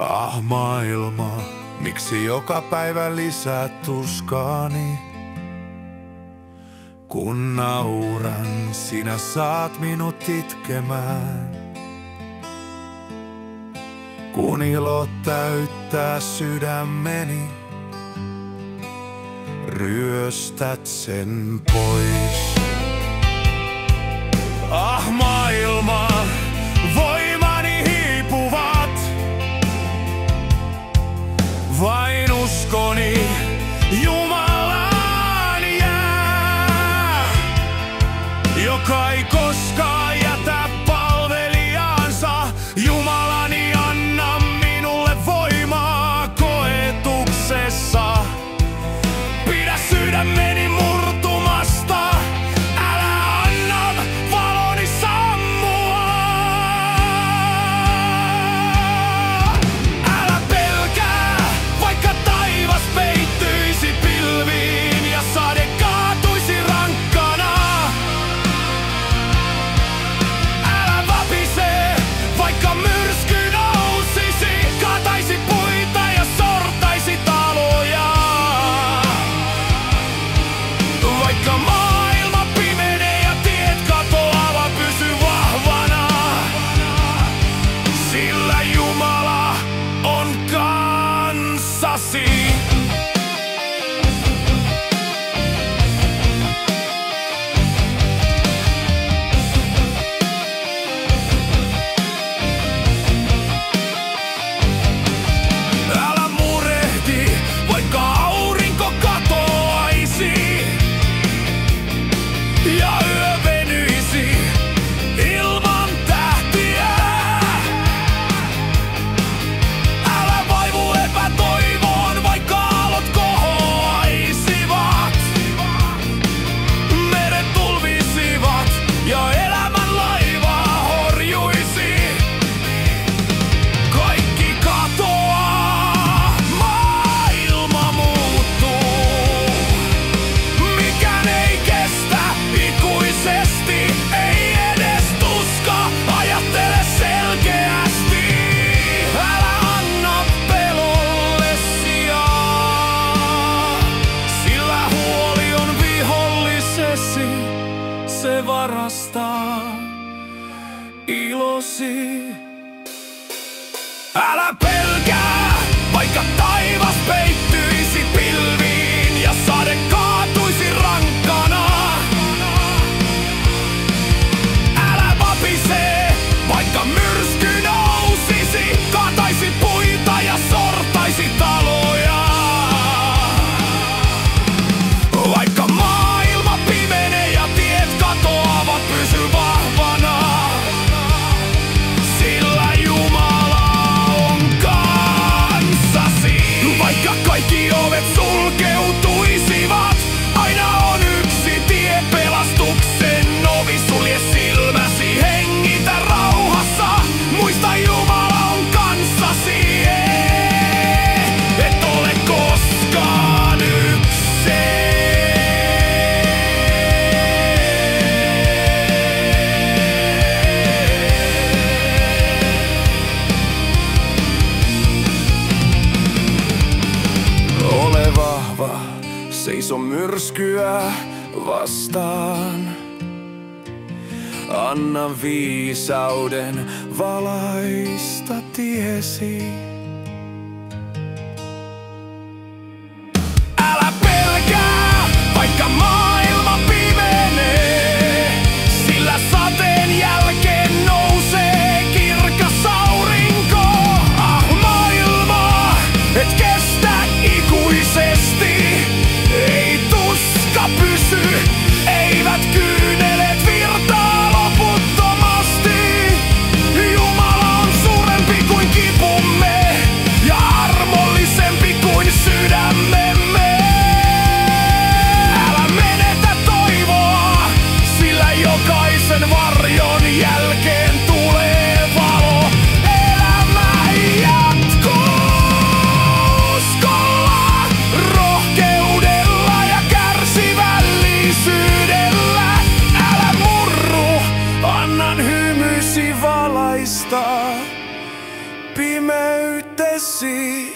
Ah maailma, miksi joka päivä lisää tuskaani? Kun nauran, sinä saat minut itkemään. Kun ilo täyttää sydämeni, ryöstät sen pois. Ah maailma, voimani hiipuvat. Vain uskoni Jumalaan jää, joka ei koskaan jätä palvelijaansa. Jumalani, anna minulle voimaa koetuksessa. Pidä sydämeni murtumasta, älä anna valoni sammua. Älä pelkää, vaikka taivas peittyisi pilviin ja sade kaatuisi rankkana. Älä vapise, vaikka myrsky nousisi, kaataisi puita ja sortaisi taloja. Vaikka maailma pimenee ja tiet katoavat, pysy vahvana, sillä Jumala on kanssasi. Älä murehdi, vaikka aurinko katoaisi ja yö venyisi ilman tähtiä. Älä vaivu epätoivoon, vaikka aallot kohoaisivat. Meret tulvisivat ja elämän laiva horjuisi. Kaikki katoaa, maailma muuttuu. Mikään ei kestä ikuisesti, ei edes tuska, ajattele selkeästi. Älä anna pelolle sijaa, sillä huoli on vihollisesi, se varastaa ilosi. Älä pelkää, vaikka taivas peittyisi pilviin ja sade kaatuisi rankkana. Älä vapise, vaikka myrsky nousisi, kaataisi puita ja sortaisi taloja. Vaikka maailma pimenee ja tiet katoavat, pysy vahvana, sillä Jumala on kanssasi. Vaikka kaikki ovet sulkeutuisivat, aina on yksi tie pelastuksen ovi. Sulje silmäsi, hengitä rauhassa, muista Jumala on kanssasi. Et ole koskaan yksin. Ole vahva, seiso myrskyä vastaan. Anna viisauden valaista tiesi. Älä pelkää, vaikka maailma pimenee, sillä sateen jälkeen nousee kirkas aurinko. Ah maailma, et kestä ikuisesti, ei tuska pysy, eivät kyynelet virtaa loputtomasti. Jumala on suurempi kuin kipumme. pimeytesi.